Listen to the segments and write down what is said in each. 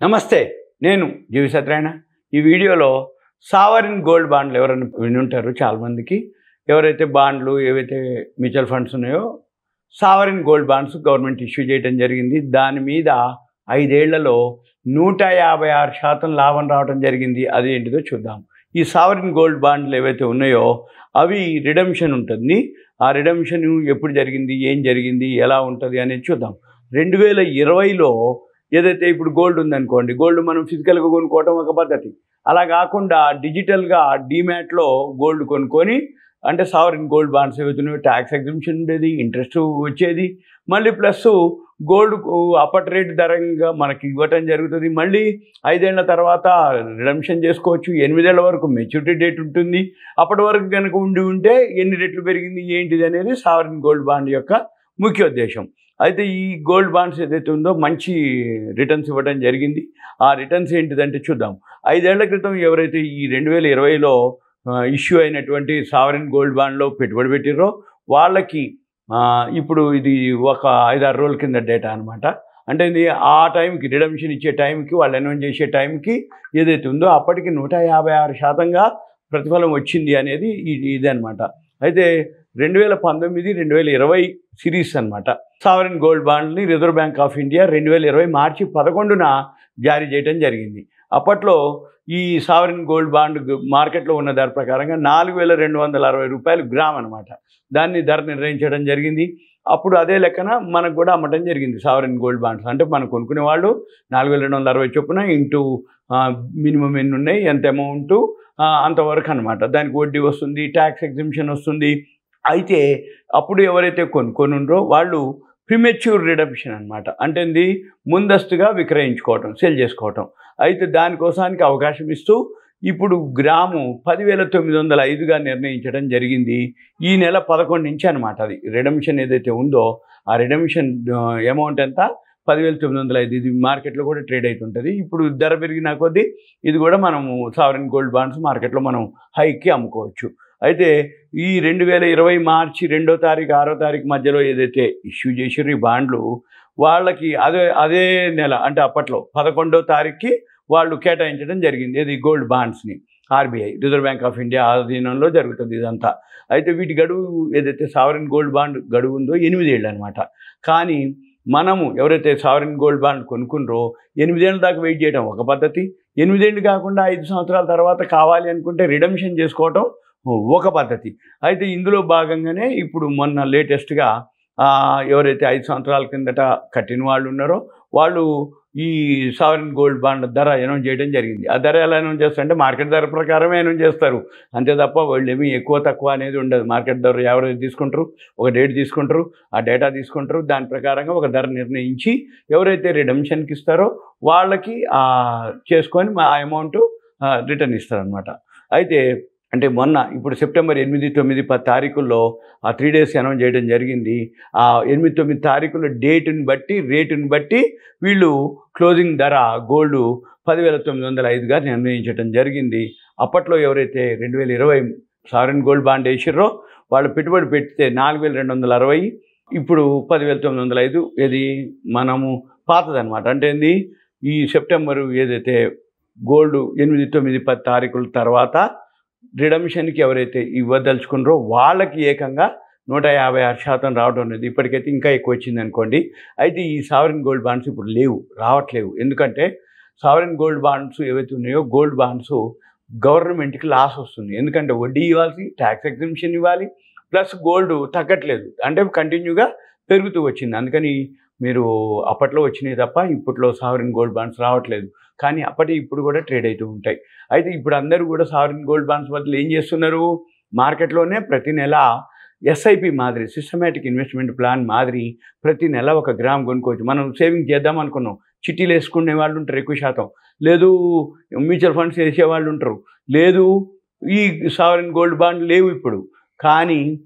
నమస్తే, నేను జీవి సత్యనారాయణ. ఈ వీడియోలో సావరిన్ గోల్డ్ బాండ్లు ఎవరైనా వినుంటారు చాలామందికి. ఎవరైతే బాండ్లు ఏవైతే మ్యూచువల్ ఫండ్స్ ఉన్నాయో sovereign gold bonds government issue చేయడం జరిగింది. దాని మీద 5 ఏళ్లలో 156% లాభం రావడం జరిగింది. అది ఏంటిదో చూద్దాం. ఈ సావరిన్ గోల్డ్ బాండ్లు ఏవైతే ఉన్నాయో అవి రిడెంప్షన్ ఉంటుంది. ఆ రిడెంప్షన్ ఎప్పుడు జరిగింది, ఏం జరిగింది, ఎలా ఉంటుంది అనేది చూద్దాం. 2020లో ఏదైతే ఇప్పుడు గోల్డ్ ఉందనుకోండి, గోల్డ్ మనం ఫిజికల్గా కొనుక్కోవటం ఒక పద్ధతి. అలా కాకుండా డిజిటల్గా డీమ్యాట్లో గోల్డ్ కొనుక్కొని, అంటే సావరిన్ గోల్డ్ బాండ్స్ ఏవైతున్నాయో ట్యాక్స్ ఎగ్జంప్షన్ ఉండేది, ఇంట్రెస్ట్ వచ్చేది, మళ్ళీ ప్లస్ గోల్డ్ అప్పటి రేటు ధరంగా మనకి ఇవ్వటం జరుగుతుంది. మళ్ళీ 5 ఏళ్ల తర్వాత రిడెంప్షన్ చేసుకోవచ్చు. 8 ఏళ్ల వరకు మెచ్యూరిటీ డేట్ ఉంటుంది. అప్పటి వరకు కనుక ఉంటే ఎన్ని రెట్లు పెరిగింది ఏంటిది అనేది సావరిన్ గోల్డ్ బాండ్ యొక్క ముఖ్య ఉద్దేశం. అయితే ఈ గోల్డ్ బాండ్స్ ఏదైతే ఉందో మంచి రిటర్న్స్ ఇవ్వడం జరిగింది. ఆ రిటర్న్స్ ఏంటిదంటే చూద్దాం. 5 ఏళ్ల క్రితం ఎవరైతే ఈ 2020లో ఇష్యూ అయినటువంటి సావరిన్ గోల్డ్ బాండ్లో పెట్టుబడి పెట్టిరో వాళ్ళకి ఇప్పుడు ఇది ఒక 5-6 రోజుల కింద డేటా అనమాట. అంటే ఇది ఆ టైంకి రిడెంప్షన్ ఇచ్చే టైంకి, వాళ్ళు అనౌన్స్ చేసే టైంకి ఏదైతే ఉందో అప్పటికి 156% ప్రతిఫలం వచ్చింది అనేది ఇదనమాట. అయితే 2019, 2020 సిరీస్ అనమాట. సావరిన్ గోల్డ్ బాండ్ని రిజర్వ్ బ్యాంక్ ఆఫ్ ఇండియా 2020 మార్చి 11న జారీ చేయడం జరిగింది. అప్పట్లో ఈ సావరిన్ గోల్డ్ బాండ్ మార్కెట్లో ఉన్న ధర ప్రకారంగా 4,260 రూపాయలు గ్రామ్ అనమాట. దాన్ని ధర నిర్ణయించడం జరిగింది. అప్పుడు అదే లెక్కన మనకు కూడా అమ్మటం జరిగింది సావరిన్ గోల్డ్ బాండ్స్. అంటే మనం కొనుక్కునే వాళ్ళు 4,260 చొప్పున ఇంటూ మినిమం ఎన్ని ఉన్నాయి, ఎంత అమౌంటు, అంతవరకు అనమాట. దానికి వడ్డీ వస్తుంది, ట్యాక్స్ ఎగ్జంప్షన్ వస్తుంది. అయితే అప్పుడు ఎవరైతే కొనుక్కొనుండ్రో వాళ్ళు ప్రిమెచ్యూర్ రిడెంప్షన్ అనమాట. అంటే ఇది ముందస్తుగా విక్రయించుకోవటం, సేల్ చేసుకోవటం. అయితే దానికోసానికి అవకాశం ఇస్తూ ఇప్పుడు గ్రాము 10,905గా నిర్ణయించడం జరిగింది. ఈ నెల 11 నుంచి అనమాట. అది రిడెంప్షన్ ఏదైతే ఉందో ఆ రిడెంప్షన్ అమౌంట్ ఎంత, 10,905. ఇది మార్కెట్లో కూడా ట్రేడ్ అవుతుంటుంది. ఇప్పుడు ధర పెరిగిన కొద్దీ ఇది కూడా మనము సావరిన్ గోల్డ్ బాండ్స్ మార్కెట్లో మనం హైకి అమ్ముకోవచ్చు. అయితే ఈ 2020 మార్చి 2వ తారీఖు 6వ తారీఖు మధ్యలో ఏదైతే ఇష్యూ చేసారో ఈ బాండ్లు వాళ్ళకి అదే నెల, అంటే అప్పట్లో 11వ తారీఖుకి వాళ్ళు కేటాయించడం జరిగింది. ఇది గోల్డ్ బాండ్స్ని. RBI reserve bank of India ఆధీనంలో జరుగుతుంది ఇదంతా. అయితే వీటి గడువు ఏదైతే సావరిన్ గోల్డ్ బాండ్ గడువు ఉందో 8 ఏళ్ళు అనమాట. కానీ మనము ఎవరైతే సావరిన్ గోల్డ్ బాండ్ కొనుక్కున్నారో 8 ఏళ్ళ దాకా వెయిట్ చేయడం ఒక పద్ధతి. 8 ఏళ్ళు కాకుండా 5 సంవత్సరాల తర్వాత కావాలి అనుకుంటే రిడెంప్షన్ చేసుకోవటం ఒక పద్ధతి. అయితే ఇందులో భాగంగానే ఇప్పుడు మొన్న లేటెస్ట్గా ఎవరైతే 5 సంవత్సరాల కిందట కట్టిన వాళ్ళు ఉన్నారో వాళ్ళు ఈ సావరిన్ గోల్డ్ బాండ్ ధర అనౌన్స్ చేయడం జరిగింది. ఆ ధర ఎలా అనౌన్స్ చేస్తారంటే మార్కెట్ ధర ప్రకారమే అనౌన్స్ చేస్తారు. అంతే తప్ప వాళ్ళు ఏమీ ఎక్కువ తక్కువ అనేది ఉండదు. మార్కెట్ ధర ఎవరైతే తీసుకుంటారు, ఒక డేట్ తీసుకుంటారు, ఆ డేటా తీసుకుంటారు, దాని ప్రకారంగా ఒక ధర నిర్ణయించి ఎవరైతే రిడెంప్షన్కి ఇస్తారో వాళ్ళకి చేసుకొని ఆ అమౌంట్ రిటర్న్ ఇస్తారనమాట. అయితే అంటే మొన్న ఇప్పుడు సెప్టెంబర్ 8, 9, 10 తారీఖుల్లో ఆ 3 days అనౌన్స్ చేయడం జరిగింది. ఆ 8, 9 తారీఖుల డేటుని బట్టి, రేటుని బట్టి వీళ్ళు క్లోజింగ్ ధర గోల్డ్ 10,905గా నిర్ణయించడం జరిగింది. అప్పట్లో ఎవరైతే 2020 సావరిన్ గోల్డ్ బాండ్ వేసిర్రో వాళ్ళు పెట్టుబడి పెడితే 4,260, ఇప్పుడు 10,905. ఇది మనము పాతదనమాట. అంటే ఏంది, ఈ సెప్టెంబరు ఏదైతే గోల్డ్ 8, 9, 10 తారీఖుల తర్వాత రిడెంప్షన్కి ఎవరైతే ఇవ్వదలుచుకున్నారో వాళ్ళకి ఏకంగా 156% రావడం అనేది. ఇప్పటికైతే ఇంకా ఎక్కువ వచ్చింది అనుకోండి. అయితే ఈ సావరిన్ గోల్డ్ బాండ్స్ ఇప్పుడు రావట్లేవు. ఎందుకంటే సావరిన్ గోల్డ్ బాండ్స్ ఏవైతే ఉన్నాయో గోల్డ్ బాండ్స్ గవర్నమెంట్కి లాస్ వస్తుంది. ఎందుకంటే వడ్డీ ఇవ్వాల్సి, ట్యాక్స్ ఎగ్జంప్షన్ ఇవ్వాలి, ప్లస్ గోల్డ్ తగ్గట్లేదు, అంటే కంటిన్యూగా పెరుగుతూ వచ్చింది. అందుకని మీరు అప్పట్లో వచ్చినాయి తప్ప ఇప్పట్లో సావరిన్ గోల్డ్ బాండ్స్ రావట్లేదు. కానీ ఇప్పుడు కూడా ట్రేడ్ అవుతూ ఉంటాయి. అయితే ఇప్పుడు అందరూ కూడా సావరిన్ గోల్డ్ బాండ్స్ బదులు ఏం చేస్తున్నారు, మార్కెట్లోనే ప్రతి నెల ఎస్ఐపి మాదిరి, సిస్టమేటిక్ ఇన్వెస్ట్మెంట్ ప్లాన్ మాదిరి ప్రతి నెల 1 గ్రామ్ కొనుక్కోవచ్చు. మనం సేవింగ్ చేద్దాం అనుకున్నాం, చిట్టీలు వేసుకునే వాళ్ళు ఉంటారు ఎక్కువ శాతం, లేదు మ్యూచువల్ ఫండ్స్ వేసే వాళ్ళు ఉంటారు, లేదు ఈ సావరిన్ గోల్డ్ బాండ్ లేవు ఇప్పుడు. కానీ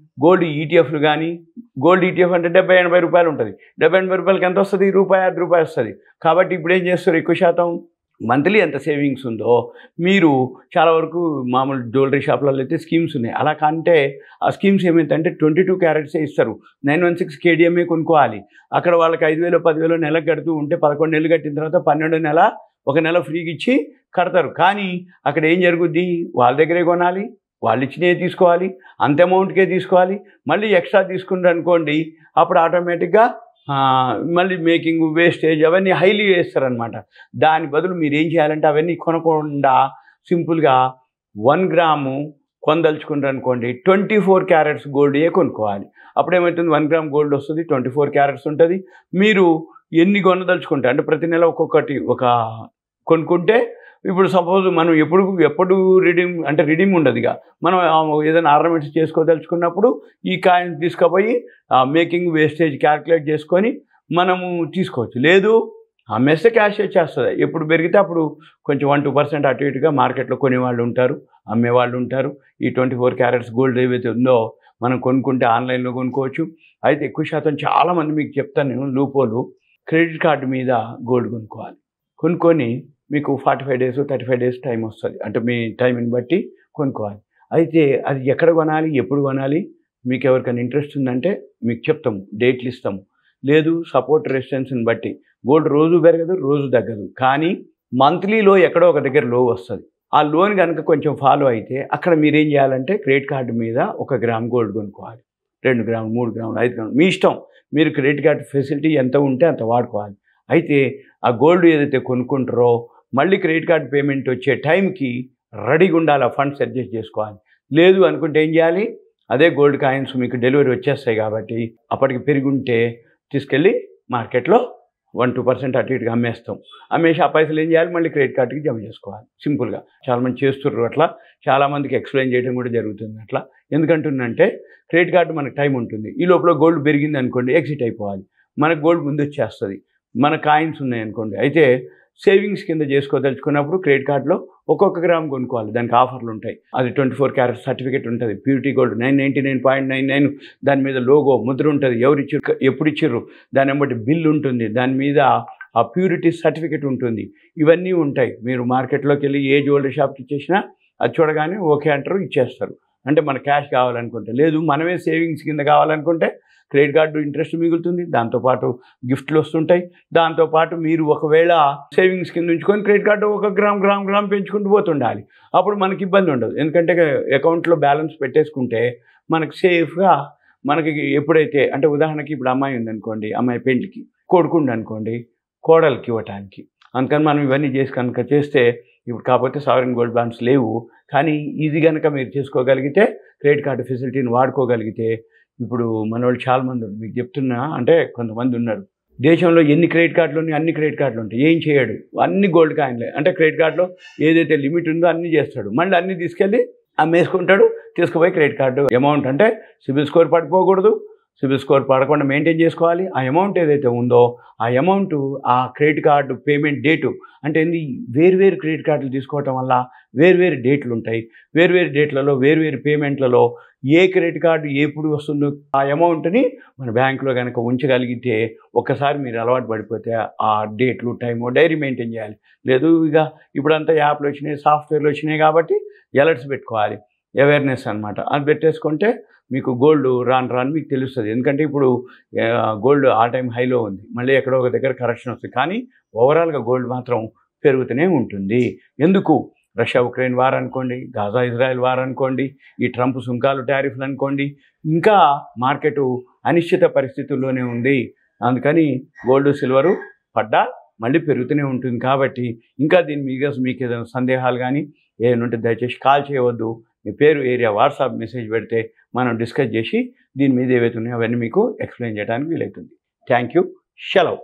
గోల్డ్ ఈటీఎఫ్లు కానీ, గోల్డ్ ఈటీఎఫ్ అంటే 70-80 రూపాయలు ఉంటుంది. 70-80 రూపాయలకి ఎంత వస్తుంది, ₹1-5 వస్తుంది. కాబట్టి ఇప్పుడు ఏం చేస్తారు, ఎక్కువ శాతం మంత్లీ ఎంత సేవింగ్స్ ఉందో మీరు చాలా వరకు మామూలు జ్యువెలరీ షాప్లలో అయితే స్కీమ్స్ ఉన్నాయి. అలా కంటే ఆ స్కీమ్స్ ఏమైందంటే 22 క్యారెట్సే ఇస్తారు. 916 కేడిఎంఏ కొనుక్కోవాలి. అక్కడ వాళ్ళకి 5,000, 10,000 నెలకు కడుతూ ఉంటే 11 నెలలు కట్టిన తర్వాత 12వ నెల ఒక నెల ఫ్రీగా ఇచ్చి కడతారు. కానీ అక్కడ ఏం జరుగుద్ది, వాళ్ళ దగ్గరే కొనాలి, వాళ్ళు ఇచ్చినవి తీసుకోవాలి, అంత అమౌంట్కే తీసుకోవాలి. మళ్ళీ ఎక్స్ట్రా తీసుకున్నారు అనుకోండి, అప్పుడు ఆటోమేటిక్గా మళ్ళీ మేకింగ్ వేస్టేజ్ అవన్నీ హైలీ వేస్తారనమాట. దాని బదులు మీరు ఏం చేయాలంటే అవన్నీ కొనకుండా సింపుల్గా 1 గ్రాము కొనదలుచుకుంటారు అనుకోండి, 24 క్యారెట్స్ గోల్డ్ కొనుక్కోవాలి. అప్పుడు ఏమవుతుంది, 1 గ్రామ్ గోల్డ్ వస్తుంది, 24 క్యారెట్స్ ఉంటుంది. మీరు ఎన్ని కొనదలుచుకుంటే అంటే ప్రతి నెల ఒక్కొక్కటి ఒక కొనుక్కుంటే, ఇప్పుడు సపోజ్ మనం ఎప్పుడు రిడీమ్ ఉండదు. ఇక మనం ఏదైనా ఆర్నమెంట్స్ చేసుకోదలుచుకున్నప్పుడు ఈ కాయిన్ తీసుకుపోయి మేకింగ్ వేస్టేజ్ క్యాల్కులేట్ చేసుకొని మనము తీసుకోవచ్చు. లేదు అమ్మేస్తే క్యాష్ వచ్చేస్తుంది. ఎప్పుడు పెరిగితే అప్పుడు కొంచెం 1-2% అటు ఇటుగా మార్కెట్లో కొనేవాళ్ళు ఉంటారు, అమ్మేవాళ్ళు ఉంటారు. ఈ 24 క్యారెట్స్ గోల్డ్ ఏవైతే ఉందో మనం కొనుక్కుంటే ఆన్లైన్లో కొనుక్కోవచ్చు. అయితే ఎక్కువ శాతం చాలామంది మీకు చెప్తాను నేను లూపోలు, క్రెడిట్ కార్డు మీద గోల్డ్ కొనుక్కోవాలి. కొనుక్కొని మీకు 45 డేస్ 35 డేస్ టైం వస్తుంది, అంటే మీ టైంని బట్టి కొనుక్కోవాలి. అయితే అది ఎక్కడ కొనాలి, ఎప్పుడు కొనాలి, మీకు ఎవరికైనా ఇంట్రెస్ట్ ఉందంటే మీకు చెప్తాము, డేట్లు ఇస్తాము. లేదు సపోర్ట్ రెసిస్టెన్స్ని బట్టి గోల్డ్ రోజు పెరగదు, రోజు తగ్గదు, కానీ మంత్లీలో ఎక్కడో ఒక దగ్గర లో వస్తుంది. ఆ లోన్ కనుక కొంచెం ఫాలో అయితే అక్కడ మీరేం చేయాలంటే క్రెడిట్ కార్డు మీద 1 గ్రామ్ గోల్డ్ కొనుక్కోవాలి. 2 గ్రాములు, 3 గ్రాములు, 5 గ్రాములు మీ ఇష్టం. మీరు క్రెడిట్ కార్డు ఫెసిలిటీ ఎంత ఉంటే అంత వాడుకోవాలి. అయితే ఆ గోల్డ్ ఏదైతే కొనుక్కుంటారో మళ్ళీ క్రెడిట్ కార్డు పేమెంట్ వచ్చే టైంకి రెడీగా ఉండాలి, ఆ ఫండ్స్ అడ్జస్ట్ చేసుకోవాలి. లేదు అనుకుంటే ఏం చేయాలి, అదే గోల్డ్ కాయిన్స్ మీకు డెలివరీ వచ్చేస్తాయి కాబట్టి అప్పటికి పెరిగి ఉంటే తీసుకెళ్ళి మార్కెట్లో 1-2% అటు ఇటుగా అమ్మేస్తాం. అమ్మేసి ఆ పైసలు ఏం చేయాలి, మళ్ళీ క్రెడిట్ కార్డుకి జమ చేసుకోవాలి. సింపుల్గా చాలామంది చేస్తుర్రు అట్లా, చాలామందికి ఎక్స్ప్లెయిన్ చేయడం కూడా జరుగుతుంది అట్లా. ఎందుకంటుందంటే క్రెడిట్ కార్డు మనకు టైం ఉంటుంది, ఈ లోపల గోల్డ్ పెరిగింది అనుకోండి ఎగ్జిట్ అయిపోవాలి, మనకు గోల్డ్ ముందు వచ్చేస్తుంది, మన కాయిన్స్ ఉన్నాయనుకోండి. అయితే సేవింగ్స్ కింద చేసుకోదలుచుకున్నప్పుడు క్రెడిట్ కార్డులో 1 గ్రామ్ కొనుక్కోవాలి, దానికి ఆఫర్లు ఉంటాయి. అది 24 క్యారెట్ సర్టిఫికేట్ ఉంటుంది, ప్యూరిటీ గోల్డ్ 999.99, దాని మీద లోగో ముద్ర ఉంటుంది, ఎవరు ఇచ్చారు, ఎప్పుడు ఇచ్చారు, దాన్ని బట్టి బిల్ ఉంటుంది, దాని మీద ఆ ప్యూరిటీ సర్టిఫికేట్ ఉంటుంది. ఇవన్నీ ఉంటాయి. మీరు మార్కెట్లోకి వెళ్ళి ఏ జ్యువెలరీ షాప్కి ఇచ్చేసినా అది చూడగానే ఓకే అంటారు, ఇచ్చేస్తారు. అంటే మన క్యాష్ కావాలనుకుంటే. లేదు మనమే సేవింగ్స్ కింద కావాలనుకుంటే క్రెడిట్ కార్డు ఇంట్రెస్ట్ మిగులుతుంది, దాంతోపాటు గిఫ్ట్లు వస్తుంటాయి. దాంతోపాటు మీరు ఒకవేళ సేవింగ్స్ కింద ఉంచుకొని క్రెడిట్ కార్డు 1 గ్రామ్ పెంచుకుంటూ పోతుండాలి. అప్పుడు మనకి ఇబ్బంది ఉండదు. ఎందుకంటే అకౌంట్లో బ్యాలెన్స్ పెట్టేసుకుంటే మనకు సేఫ్గా, మనకి ఎప్పుడైతే అంటే ఉదాహరణకి ఇప్పుడు అమ్మాయి ఉందనుకోండి, అమ్మాయి పెళ్లికి, కొడుకుండు అనుకోండి కోడలికి ఇవ్వటానికి. అందుకని మనం ఇవన్నీ కనుక చేస్తే ఇప్పుడు కాకపోతే సావరిన్ గోల్డ్ బాండ్స్ లేవు, కానీ ఇది కనుక మీరు చేసుకోగలిగితే క్రెడిట్ కార్డు ఫెసిలిటీని వాడుకోగలిగితే, ఇప్పుడు మన వాళ్ళు చాలామంది ఉన్నారు, మీకు చెప్తున్నా అంటే కొంతమంది ఉన్నారు, దేశంలో ఎన్ని క్రెడిట్ కార్డులు ఉన్నాయి, అన్ని క్రెడిట్ కార్డులు ఉంటాయి, ఏం చేయడు, అన్ని గోల్డ్ కాయిన్లే. అంటే క్రెడిట్ కార్డులో ఏదైతే లిమిట్ ఉందో అన్నీ చేస్తాడు, మళ్ళీ అన్నీ తీసుకెళ్ళి అమ్మేసుకుంటాడు, తీసుకుపోయి క్రెడిట్ కార్డు అమౌంట్ అంటే సిబిల్ స్కోర్ పడిపోకూడదు, సిబిల్ స్కోర్ పడకుండా మెయింటైన్ చేసుకోవాలి. ఆ అమౌంట్ ఏదైతే ఉందో ఆ అమౌంట్ ఆ క్రెడిట్ కార్డు పేమెంట్ డేటు అంటే ఏంది, వేరువేరు క్రెడిట్ కార్డులు తీసుకోవటం వల్ల వేరువేరు డేట్లు ఉంటాయి, వేరువేరు డేట్లలో వేరువేరు పేమెంట్లలో ఏ క్రెడిట్ కార్డు ఎప్పుడు వస్తుందో ఆ అమౌంట్ని మన బ్యాంకులో కనుక ఉంచగలిగితే ఒక్కసారి మీరు అలవాటు పడిపోతే ఆ డేట్లు టైము డైరీ మెయింటైన్ చేయాలి. లేదు ఇక ఇప్పుడంతా యాప్లు వచ్చినాయి, సాఫ్ట్వేర్లు వచ్చినాయి కాబట్టి అలర్ట్స్ పెట్టుకోవాలి, అవేర్నెస్ అనమాట. అది పెట్టేసుకుంటే మీకు గోల్డ్ రాను మీకు తెలుస్తుంది. ఎందుకంటే ఇప్పుడు గోల్డ్ ఆ టైం హైలో ఉంది, మళ్ళీ ఎక్కడో ఒక దగ్గర కరెక్షన్ వస్తుంది, కానీ ఓవరాల్గా గోల్డ్ మాత్రం పెరుగుతూనే ఉంటుంది. ఎందుకు, రష్యా ఉక్రెయిన్ వార్ అనుకోండి, గాజా ఇజ్రాయెల్ వార్ అనుకోండి, ఈ ట్రంప్ సుంకాలు టారిఫ్లు అనుకోండి, ఇంకా మార్కెట్ అనిశ్చిత పరిస్థితుల్లోనే ఉంది. అందుకని గోల్డ్ సిల్వరు పడ్డా మళ్ళీ పెరుగుతూనే ఉంటుంది. కాబట్టి ఇంకా దీని మీద మీకు ఏదైనా సందేహాలు కానీ ఏమైనా ఉంటే దయచేసి కాల్ చేయవద్దు, మీ పేరు, ఏరియా, వాట్సాప్ మెసేజ్ పెడితే మనం డిస్కస్ చేసి దీని మీద ఏవైతే ఉన్నాయో అవన్నీ మీకు ఎక్స్ప్లెయిన్ చేయడానికి వీలవుతుంది. Thank you. సెలవు.